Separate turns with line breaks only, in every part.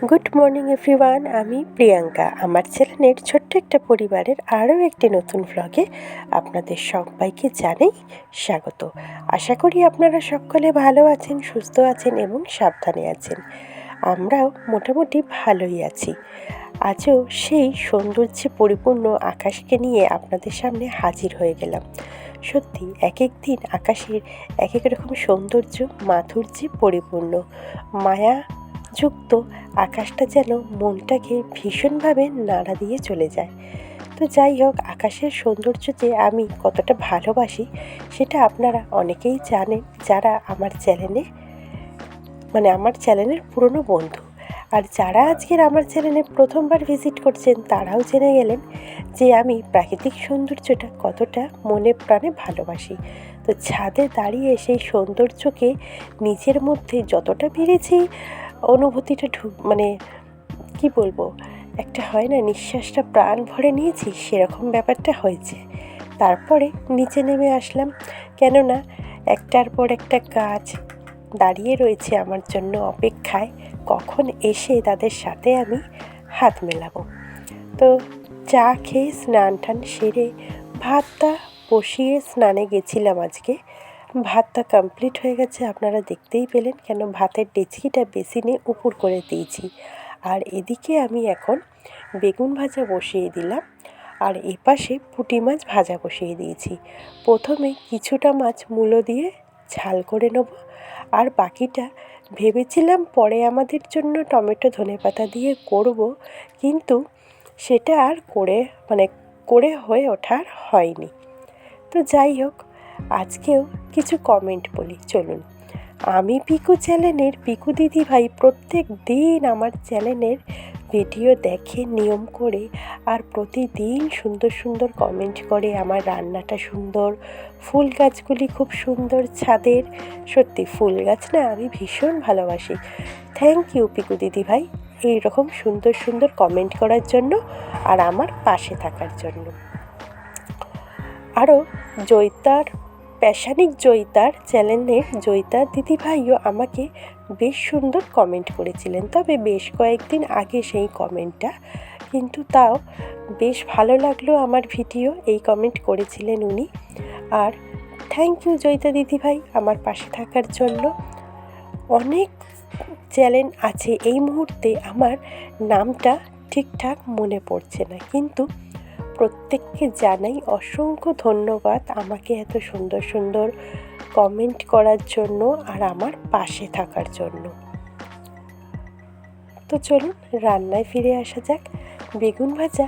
Good morning everyone, আমি প্রিয়াঙ্কা। আমার চ্যানেলের ছোট্ট একটা পরিবারের আরও একটি নতুন ভ্লগে আপনাদের সবাইকে জানাই স্বাগত। আশা করি আপনারা সকলে ভালো আছেন, সুস্থ আছেন এবং সাবধানে আছেন। আমরাও মোটামুটি ভালোই আছি। আজও সেই সৌন্দর্যে পরিপূর্ণ আকাশকে নিয়ে আপনাদের সামনে হাজির হয়ে গেলাম। সত্যি এক এক দিন আকাশের এক এক রকম সৌন্দর্য, মাধুর্যে পরিপূর্ণ, মায়াযুক্ত আকাশটা যেন মনটাকে ভীষণভাবে নাড়া দিয়ে চলে যায়। তো যাই হোক, আকাশের সৌন্দর্য যে আমি কতটা ভালোবাসি সেটা আপনারা অনেকেই জানেন, যারা আমার চ্যানেলের পুরনো বন্ধু। আর যারা আজকের আমার চ্যানেলে প্রথমবার ভিজিট করছেন তারাও জেনে গেলেন যে আমি প্রাকৃতিক সৌন্দর্যটা কতটা মনে প্রাণে ভালোবাসি। তো ছাদে দাঁড়িয়ে সেই সৌন্দর্যকে নিজের মধ্যে যতটা পেরেছি অনুভূতিটা কি বলবো, একটা হয় না, নিঃশ্বাসটা প্রাণ ভরে নিয়েছি, সেরকম ব্যাপারটা হয়েছে। তারপরে নিচে নেমে আসলাম, কেননা একটার পর একটা কাজ দাঁড়িয়ে রয়েছে আমার জন্য অপেক্ষায়, কখন এসে তাদের সাথে আমি হাত মেলাবো। তো চা খেয়ে স্নান টান সেরে ভাতটা বসিয়ে স্নানে গেছিলাম আজকে। ভাতটা কমপ্লিট হয়ে গেছে, আপনারা দেখতেই পেলেন, কেন ভাতের ডেচকিটা বেসিনে উপর করে দিয়েছি। আর এদিকে আমি এখন বেগুন ভাজা বসিয়ে দিলাম, আর এপাশে পুঁটি মাছ ভাজা বসিয়ে দিয়েছি। প্রথমে কিছুটা মাছ মূলো দিয়ে ঝাল করে নেব, আর বাকিটা ভেবেছিলাম পরে আমাদের জন্য টমেটো ধনেপাতা দিয়ে করব, কিন্তু সেটা আর করে হয়ে ওঠার হয়নি। তো যাই হোক, আজকেও কিছু কমেন্ট বলি, চলুন। আমি পিকু চ্যানেলের পিকু দিদিভাই প্রত্যেক দিন আমার চ্যানেলের ভিডিও দেখে নিয়ম করে, আর প্রতিদিন সুন্দর সুন্দর কমেন্ট করে। আমার রান্নাটা সুন্দর, ফুল গাছগুলি খুব সুন্দর ছাদের। সত্যি ফুল গাছ না আমি ভীষণ ভালোবাসি। থ্যাংক ইউ পিকু দিদিভাই, এইরকম সুন্দর সুন্দর কমেন্ট করার জন্য আর আমার পাশে থাকার জন্য। আরও জয়িতার চ্যানেলের জয়িতা দিদিভাইও আমাকে বেশ সুন্দর কমেন্ট করেছিলেন, তবে বেশ কয়েকদিন আগে সেই কমেন্টটা, কিন্তু তাও বেশ ভালো লাগলো আমার ভিডিও, এই কমেন্ট করেছিলেন উনি। আর থ্যাংক ইউ জয়িতা দিদিভাই আমার পাশে থাকার জন্য। অনেক চ্যানেল আছে, এই মুহূর্তে আমার নামটা ঠিকঠাক মনে পড়ছে না, কিন্তু প্রত্যেককে জানাই অসংখ্য ধন্যবাদ আমাকে এত সুন্দর সুন্দর কমেন্ট করার জন্য আর আমার পাশে থাকার জন্য। তো চলুন রান্নায় ফিরে আসা যাক। বেগুন ভাজা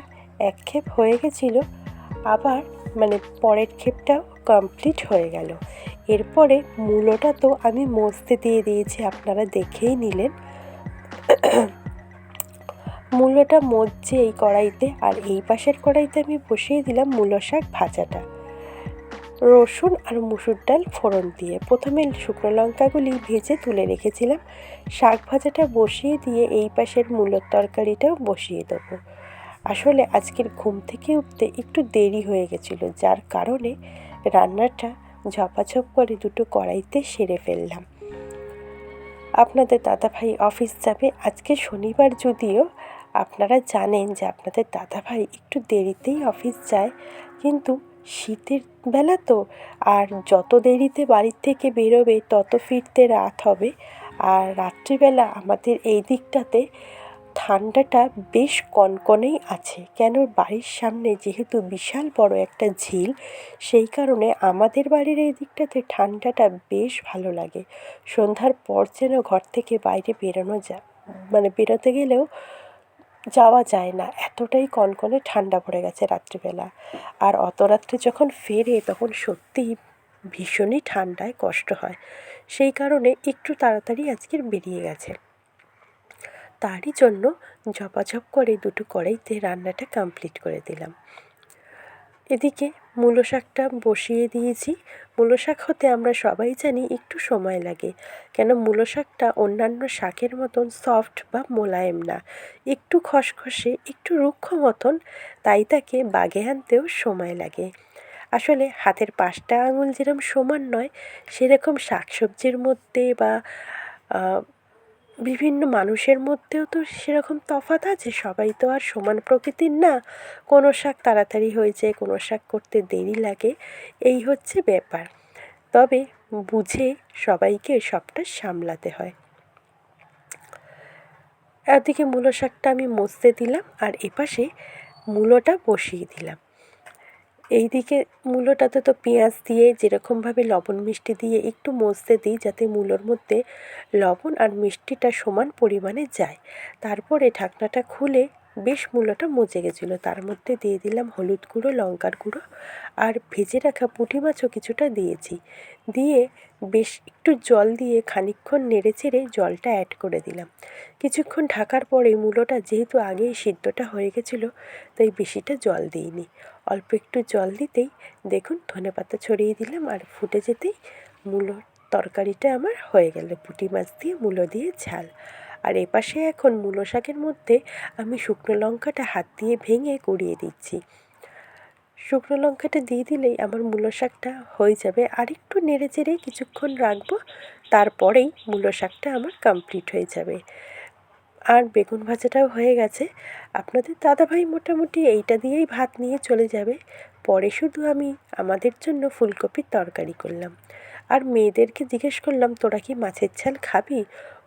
এক ক্ষেপ হয়ে গেছিল, আবার পরের ক্ষেপটাও কমপ্লিট হয়ে গেল। এরপরে মূলোটা তো আমি মজতে দিয়ে দিয়েছি, আপনারা দেখেই নিলেন। মূলোটা মজছে এই কড়াইতে, আর এই পাশের কড়াইতে আমি বসিয়ে দিলাম মূলো শাক ভাজাটা, রসুন আর মুসুর ডাল ফোড়ন দিয়ে। প্রথমে শুকনো লঙ্কাগুলি ভেজে তুলে রেখেছিলাম, শাক ভাজাটা বসিয়ে দিয়ে এই পাশের মূলোর তরকারিটাও বসিয়ে দেবো। আসলে আজকের ঘুম থেকে উঠতে একটু দেরি হয়ে গেছিলো, যার কারণে রান্নাটা ঝপাঝপ করে দুটো কড়াইতে সেরে ফেললাম। আপনাদের দাদাভাই অফিস যাবে আজকে শনিবার, যদিও আপনারা জানেন যে আপনাদের দাদাভাই একটু দেরিতেই অফিস যায়, কিন্তু শীতের বেলা তো, আর যত দেরিতে বাড়ির থেকে বেরোবে তত ফিরতে রাত হবে। আর রাত্রিবেলা আমাদের এই দিকটাতে ঠান্ডাটা বেশ কনকনেই আছে, কেন বাড়ির সামনে যেহেতু বিশাল বড় একটা ঝিল, সেই কারণে আমাদের বাড়ির এই দিকটাতে ঠান্ডাটা বেশ ভালো লাগে। সন্ধ্যার পর যেন ঘর থেকে বাইরে বেরোতে গেলেও যাওয়া যায় না, এতটাই কনকনে ঠান্ডা পড়ে গেছে রাত্রিবেলা। আর অত রাত্রে যখন ফেরে তখন সত্যিই ভীষণই ঠান্ডায় কষ্ট হয়, সেই কারণে একটু তাড়াতাড়ি আজকের বেরিয়ে গেছে। তারই জন্য ঝপাঝপ করে দুটো কড়াইতে রান্নাটা কমপ্লিট করে দিলাম। এদিকে মূলো শাকটা বসিয়ে দিয়েছি। মূলো শাক হতে আমরা সবাই জানি একটু সময় লাগে, কেন মূলো শাকটা অন্যান্য শাকের মতন সফট বা মোলায়েম না, একটু খসখসে, একটু রুক্ষ মতন, তাই তাকে বাগে আনতেও সময় লাগে। আসলে হাতের 5টা আঙুল যেরকম সমান নয়, সেরকম শাকসবজির মধ্যে বা বিভিন্ন মানুষের মধ্যেও তো সেরকম তফাৎ আছে, সবাই তো আর সমান প্রকৃতির না। কোনো শাক তাড়াতাড়ি হয়ে যায়, কোনো শাক করতে দেরি লাগে, এই হচ্ছে ব্যাপার। তবে বুঝে সবাইকে সবটা সামলাতে হয়। একদিকে মূলো শাকটা আমি মজতে দিলাম আর এপাশে মূলোটা বসিয়ে দিলাম। এইদিকে মূলোটাতে তো পেঁয়াজ দিয়ে যেরকমভাবে লবণ মিষ্টি দিয়ে একটু মজতে দিই যাতে মূলোর মধ্যে লবণ আর মিষ্টিটা সমান পরিমাণে যায়। তারপরে ঢাকনাটা খুলে বেশ মূলোটা মজে গেছিলো, তার মধ্যে দিয়ে দিলাম হলুদ গুঁড়ো, লঙ্কার গুঁড়ো আর ভেজে রাখা পুঁটি মাছও কিছুটা দিয়েছি। দিয়ে বেশ একটু জল দিয়ে খানিকক্ষণ নেড়েচেড়ে জলটা অ্যাড করে দিলাম। কিছুক্ষণ ঢাকার পরে মূলোটা যেহেতু আগেই সিদ্ধটা হয়ে গেছিলো তাই বেশিটা জল দিইনি। অল্প একটু জল দিতেই দেখুন ধনেপাতা ছড়িয়ে দিলাম আর ফুটে যেতেই মূলোর তরকারিটা আমার হয়ে গেল, পুঁটি মাছ দিয়ে মূলো দিয়ে ঝাল। আর এপাশে এখন মূলো শাকের মধ্যে আমি শুকনো লঙ্কাটা হাত দিয়ে ভেঙে গড়িয়ে দিচ্ছি। শুকনো লঙ্কাটা দিয়ে দিলেই আমার মূলো শাকটা হয়ে যাবে। আর একটু নেড়ে চেড়ে কিছুক্ষণ রাখবো, তারপরেই মূলো শাকটা আমার কমপ্লিট হয়ে যাবে। আর বেগুন ভাজাটাও হয়ে গেছে। আপনাদের দাদাভাই মোটামুটি এইটা দিয়েই ভাত নিয়ে চলে যাবে। পরে শুধু আমি আমাদের জন্য ফুলকপির তরকারি করলাম। আর মেয়েদেরকে জিজ্ঞেস করলাম তোরা কি মাছের ঝাল খাবি?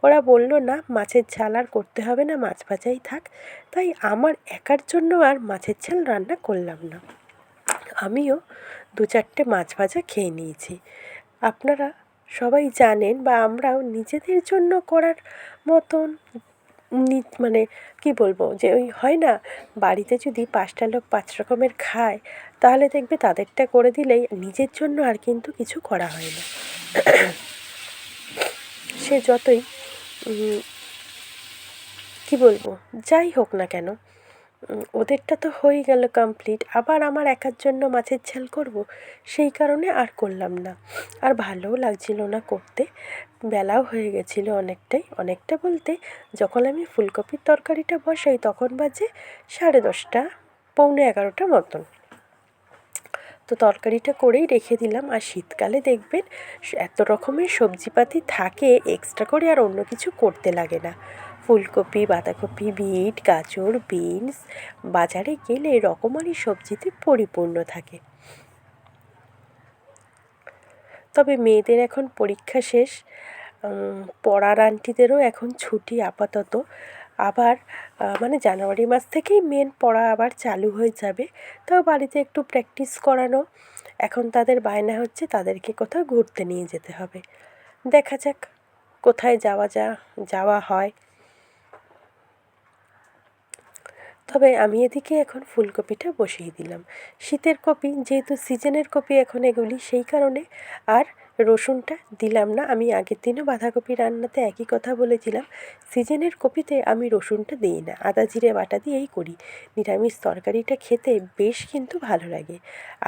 ওরা বলল না, মাছের ঝাল আর করতে হবে না, মাছ ভাজাই থাক। তাই আমার একার জন্য আর মাছের ঝাল রান্না করলাম না। আমিও 2-4টে মাছ ভাজা খেয়ে নিয়েছি। আপনারা সবাই জানেন বা আমরাও নিজেদের জন্য করার মতন মানে কী বলবো, যে ওই হয় না, বাড়িতে যদি 5টা লোক 5 রকমের খায় তাহলে দেখবে তাদেরটা করে দিলেই নিজের জন্য আর কিন্তু কিছু করা হয় না। সে যতই কী বলবো, যাই হোক না কেন, ওদেরটা তো হয়ে গেল কমপ্লিট, আবার আমার একার জন্য মাছের ঝাল করব, সেই কারণে আর করলাম না। আর ভালোও লাগছিল না করতে, বেলাও হয়ে গেছিলো অনেকটা বলতে যখন আমি ফুলকপির তরকারিটা বসাই তখন বাজে 10:30, 11:45 মতন। তো তরকারিটা করেই রেখে দিলাম। আর শীতকালে দেখবেন এত রকমের সবজিপাতি থাকে, এক্সট্রা করে আর অন্য কিছু করতে লাগে না। ফুলকপি, বাঁধাকপি, বিট, গাজর, বিনস বাজারে গেলে রকমারি সবজিতে পরিপূর্ণ থাকে। তবে মেয়েদের এখন পরীক্ষা শেষ, পড়ার আন্টিদেরও এখন ছুটি আপাতত। আবার মানে জানুয়ারি মাস থেকেই মেন পড়া আবার চালু হয়ে যাবে। তাও বাড়িতে একটু প্র্যাকটিস করানো। এখন তাদের বায়না হচ্ছে তাদেরকে কোথাও ঘুরতে নিয়ে যেতে হবে। দেখা যাক কোথায় যাওয়া হয়। তবে আমি এদিকে এখন ফুলকপিটা বসিয়ে দিলাম। শীতের কপি যেহেতু সিজনের কপি এখন এগুলি, সেই কারণে আর রসুনটা দিলাম না। আমি আগের দিনও বাঁধাকপি রান্নাতে একই কথা বলেছিলাম, সিজনের কপিতে আমি রসুনটা দিই না, আদা জিরে বাটা দিয়েই করি। নিরামিষ তরকারিটা খেতে বেশ কিন্তু ভালো লাগে।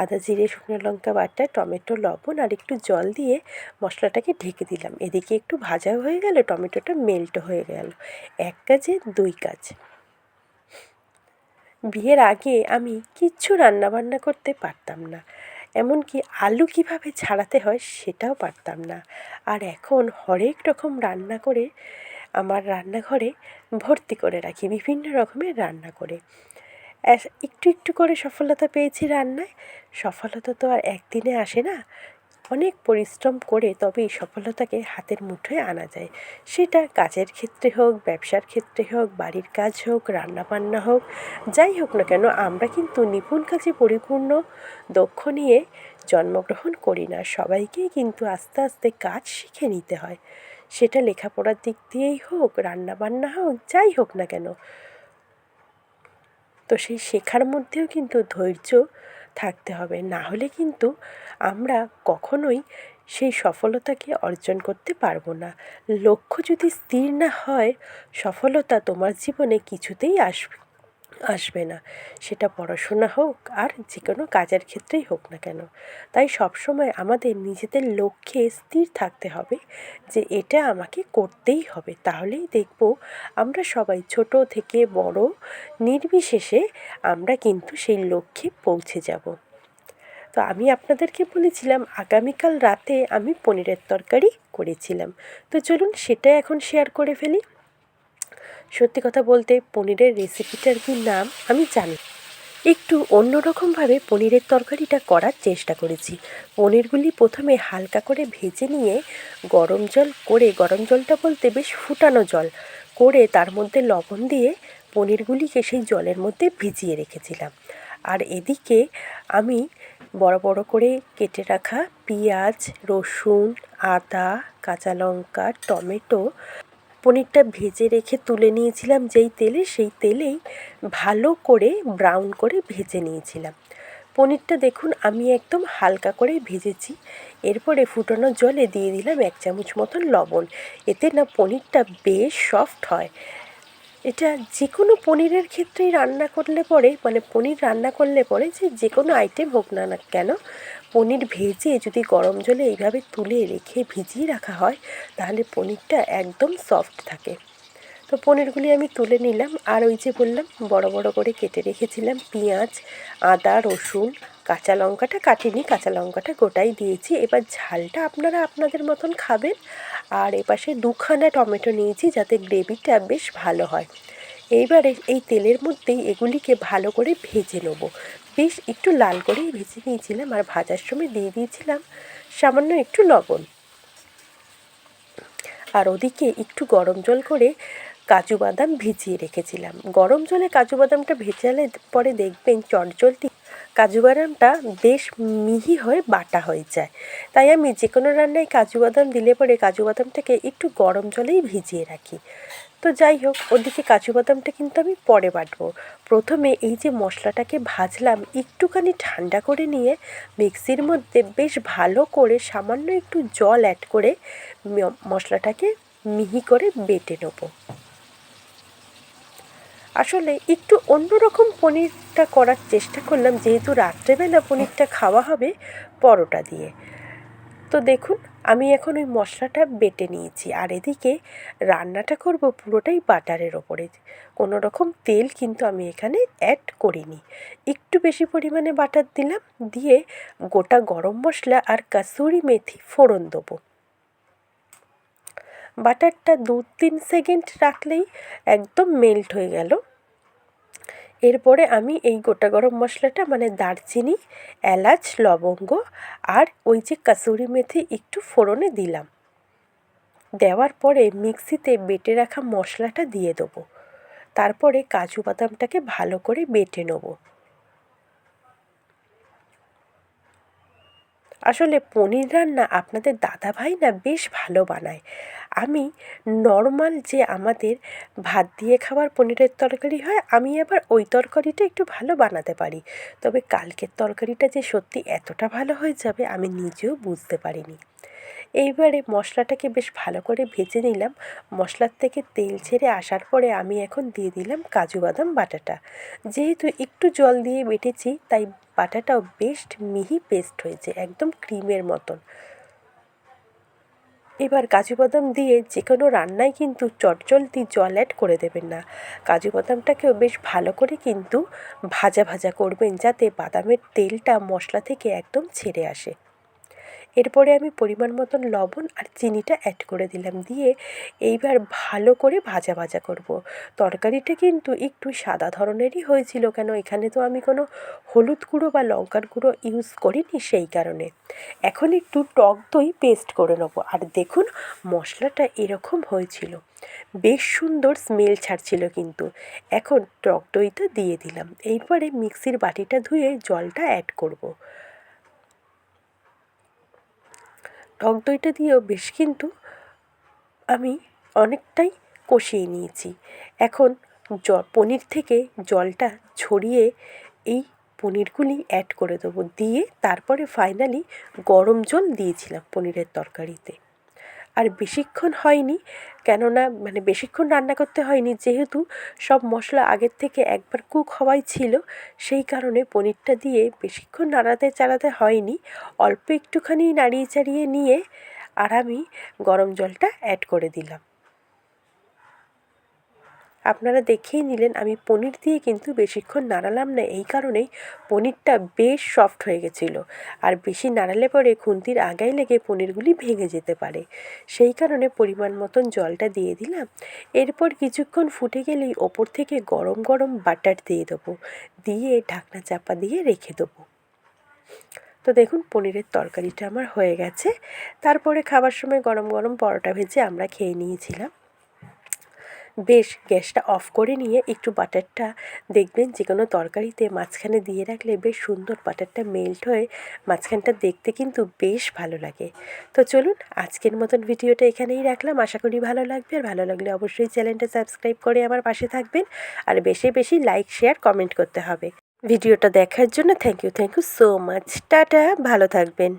আদা জিরে শুকনো লঙ্কা বাটা, টমেটো, লবণ আর একটু জল দিয়ে মশলাটাকে ঢেকে দিলাম। এদিকে একটু ভাজাও হয়ে গেল, টমেটোটা মেল্টও হয়ে গেল। এক কাজে দুই কাজ। বিয়ের আগে আমি কিচ্ছু রান্নাবান্না করতে পারতাম না, এমনকি আলু কীভাবে ছাড়াতে হয় সেটাও পারতাম না। আর এখন হরেক রকম রান্না করে আমার রান্নাঘরে ভর্তি করে রাখি, বিভিন্ন রকমের রান্না করে। একটু একটু করে সফলতা পেয়েছি রান্নায়। সফলতা তো আর একদিনে আসে না, অনেক পরিশ্রম করে তবেই সফলতাকে হাতের মুঠোয় আনা যায়। সেটা কাজের ক্ষেত্রে হোক, ব্যবসার ক্ষেত্রে হোক, বাড়ির কাজ হোক, রান্নাবান্না হোক, যাই হোক না কেন, আমরা কিন্তু নিপুণ কাজে পরিপূর্ণ দক্ষ নিয়ে জন্মগ্রহণ করি না। সবাইকেই কিন্তু আস্তে আস্তে কাজ শিখে নিতে হয়। সেটা লেখাপড়ার দিক দিয়েই হোক, রান্নাবান্না হোক, যাই হোক না কেন। তো সেই শেখার মধ্যেও কিন্তু ধৈর্য থাকতে হবে, না হলে কিন্তু আমরা কখনোই সেই সফলতাকে অর্জন করতে পারবো না। লক্ষ্য যদি স্থির না হয়, সফলতা তোমার জীবনে কিছুতেই আসবে না। সেটা পড়াশোনা হোক আর যে কোনো কাজের ক্ষেত্রেই হোক না কেন। তাই সবসময় আমাদের নিজেদের লক্ষ্যে স্থির থাকতে হবে যে এটা আমাকে করতেই হবে, তাহলেই দেখব আমরা সবাই ছোট থেকে বড় নির্বিশেষে আমরা কিন্তু সেই লক্ষ্যে পৌঁছে যাব। তো আমি আপনাদেরকে বলেছিলাম আগামীকাল রাতে আমি পনিরের তরকারি করেছিলাম, তো চলুন সেটা এখন শেয়ার করে ফেলি। সত্যি কথা বলতে পনিরের রেসিপিটার কি নাম আমি জানি, একটু অন্যরকমভাবে পনিরের তরকারিটা করার চেষ্টা করেছি। পনিরগুলি প্রথমে হালকা করে ভেজে নিয়ে গরম জল করে, গরম জলটা বলতে বেশ ফুটানো জল করে তার মধ্যে লবণ দিয়ে পনিরগুলিকে সেই জলের মধ্যে ভিজিয়ে রেখেছিলাম। আর এদিকে আমি বড় বড় করে কেটে রাখা পেঁয়াজ, রসুন, আদা, কাঁচা লঙ্কা, টমেটো পনিরটা ভেজে রেখে তুলে নিয়েছিলাম যেই তেলে, সেই তেলেই ভালো করে ব্রাউন করে ভেজে নিয়েছিলাম। পনিরটা দেখুন আমি একদম হালকা করে ভেজেছি। এরপরে ফুটানো জলে দিয়ে দিলাম 1 চামচ মতন লবণ। এতে না পনিরটা বেশ সফট হয়। এটা যে কোনো পনিরের ক্ষেত্রেই রান্না করলে পরে, মানে পনির রান্না করলে পরে যে কোনো আইটেম হোক না না কেন, পনির ভেজে যদি গরম জলে এইভাবে তুলে রেখে ভিজিয়ে রাখা হয় তাহলে পনিরটা একদম সফট থাকে। তো পনিরগুলি আমি তুলে নিলাম। আর ওই যে বললাম বড় বড় করে কেটে রেখেছিলাম পেঁয়াজ, আদা, রসুন, কাঁচা লঙ্কাটা কাটিনি, কাঁচা লঙ্কাটা গোটাই দিয়েছি। এবার ঝালটা আপনারা আপনাদের মতন খাবেন। আর এপাশে 2খানা টমেটো নিয়েছি যাতে গ্রেভিটা বেশ ভালো হয়। এইবারে এই তেলের মধ্যেই এগুলিকে ভালো করে ভেজে নেব। বেশ একটু লাল করেই ভেজে নিয়েছিলাম। আর ভাজার সময় দিয়ে দিয়েছিলাম সামান্য একটু লবণ। আর ওদিকে একটু গরম জল করে কাজু বাদাম ভিজিয়ে রেখেছিলাম। গরম জলে কাজু বাদামটা ভেজালে পরে দেখবেন চটজলদি কাজু বাদামটা বেশ মিহি হয়ে বাটা হয়ে যায়। তাই আমি যে কোনো রান্নায় কাজু বাদাম দিলে পরে কাজু বাদামটাকে একটু গরম জলেই ভিজিয়ে রাখি। তো যাই হোক, ওদিকে কাজু বাদামটা কিন্তু আমি পরে বাটবো। প্রথমে এই যে মশলাটাকে ভাজলাম একটুখানি ঠান্ডা করে নিয়ে মিক্সির মধ্যে বেশ ভালো করে সামান্য একটু জল অ্যাড করে মশলাটাকে মিহি করে বেটে নেব। আসলে একটু অন্যরকম পনিরটা করার চেষ্টা করলাম, যেহেতু রাত্রেবেলা পনিরটা খাওয়া হবে পরোটা দিয়ে। তো দেখুন আমি এখন ওই মশলাটা বেটে নিয়েছি। আর এদিকে রান্নাটা করব পুরোটাই বাটারের ওপরে, কোনো রকম তেল কিন্তু আমি এখানে অ্যাড করিনি। একটু বেশি পরিমাণে বাটার দিলাম, দিয়ে গোটা গরম মশলা আর কাসুরি মেথি ফোড়ন দেবো। বাটারটা 2-3 সেকেন্ড রাখলেই একদম মেল্ট হয়ে গেল। এরপরে আমি এই গোটা গরম মশলাটা মানে দারচিনি, এলাচ, লবঙ্গ আর ওই যে কাসুরি মেথি একটু ফোড়নে দিলাম। দেওয়ার পরে মিক্সিতে বেটে রাখা মশলাটা দিয়ে দেবো। তারপরে কাজু বাদামটাকে ভালো করে বেটে নেব। আসলে পনির রান্না আপনাদের দাদাভাই না বেশ ভালো বানায়। আমি নর্মাল যে আমাদের ভাত দিয়ে খাওয়ার পনিরের তরকারি হয়, আমি আবার ওই তরকারিটা একটু ভালো বানাতে পারি। তবে কালকের তরকারিটা যে সত্যি এতটা ভালো হয়ে যাবে আমি নিজেও বুঝতে পারিনি। এইবারে মশলাটাকে বেশ ভালো করে ভেজে নিলাম। মশলার থেকে তেল ছেড়ে আসার পরে আমি এখন দিয়ে দিলাম কাজু বাদাম বাটাটা। যেহেতু একটু জল দিয়ে বেটেছি তাই বাটাটাও বেশ মিহি পেস্ট হয়েছে, একদম ক্রিমের মতন। এবার কাজু বাদাম দিয়ে যে কোনো রান্নায় কিন্তু চটজলদি জল অ্যাড করে দেবেন না। কাজু বাদামটাকেও বেশ ভালো করে কিন্তু ভাজা ভাজা করবেন যাতে বাদামের তেলটা মশলা থেকে একদম ছেড়ে আসে। এরপরে আমি পরিমাণ মতন লবণ আর চিনিটা অ্যাড করে দিলাম, দিয়ে এইবার ভালো করে ভাজা ভাজা করব। তরকারিটা কিন্তু একটু সাদা ধরনেরই হয়েছিল, কেন এখানে তো আমি কোনো হলুদ গুঁড়ো বা লঙ্কার গুঁড়ো ইউজ করিনি, সেই কারণে। এখন একটু টক দই পেস্ট করে নেবো। আর দেখুন মশলাটা এরকম হয়েছিল, বেশ সুন্দর স্মেল ছাড়ছিল কিন্তু। এখন টক দইটা দিয়ে দিলাম। এরপরে মিক্সির বাটিটা ধুয়ে জলটা অ্যাড করব। টক দইটা দিয়েও বেশ কিন্তু আমি অনেকটাই কষিয়ে নিয়েছি। এখন পনির থেকে জলটা ছড়িয়ে এই পনিরগুলি অ্যাড করে দেবো, দিয়ে তারপরে ফাইনালি গরম জল দিয়েছিলাম পনিরের তরকারিতে। আর বেশিক্ষণ হয়নি, কেননা মানে বেশিক্ষণ রান্না করতে হয়নি, যেহেতু সব মশলা আগের থেকে একবার কুক হওয়াই ছিল, সেই কারণে পনিরটা দিয়ে বেশিক্ষণ নাড়াতে চাড়াতে হয়নি। অল্প একটুখানি নাড়িয়ে চাড়িয়ে নিয়ে আর আমি গরম জলটা অ্যাড করে দিলাম। আপনারা দেখেই নিলেন আমি পনির দিয়ে কিন্তু বেশিক্ষণ নাড়ালাম না, এই কারণেই পনিরটা বেশ সফট হয়ে গেছিলো। আর বেশি নাড়ালে পরে খুন্তির আগায় লেগে পনিরগুলি ভেঙে যেতে পারে, সেই কারণে পরিমাণ মতন জলটা দিয়ে দিলাম। এরপর কিছুক্ষণ ফুটে গেলেই ওপর থেকে গরম গরম বাটার দিয়ে দেবো, দিয়ে ঢাকনা চাপা দিয়ে রেখে দেবো। তো দেখুন পনিরের তরকারিটা আমার হয়ে গেছে। তারপরে খাবার সময় গরম গরম পরোটা ভেজে আমরা খেয়ে নিয়েছিলাম। বেশ গ্যাসটা অফ করে নিয়ে একটু বাটারটা দেখবেন যে কোনো তরকারিতে মাঝখানে দিয়ে রাখলে বেশ সুন্দর বাটারটা মেল্ট হয়ে মাঝখানটা দেখতে কিন্তু বেশ ভালো লাগে। তো চলুন আজকের মতন ভিডিওটা এখানেই রাখলাম, আশা করি ভালো লাগবে। আর ভালো লাগলে অবশ্যই চ্যানেলটা সাবস্ক্রাইব করে আমার পাশে থাকবেন, আর বেশি বেশি লাইক শেয়ার কমেন্ট করতে হবে। ভিডিওটা দেখার জন্য thank you so much. Tata, ভালো থাকবেন।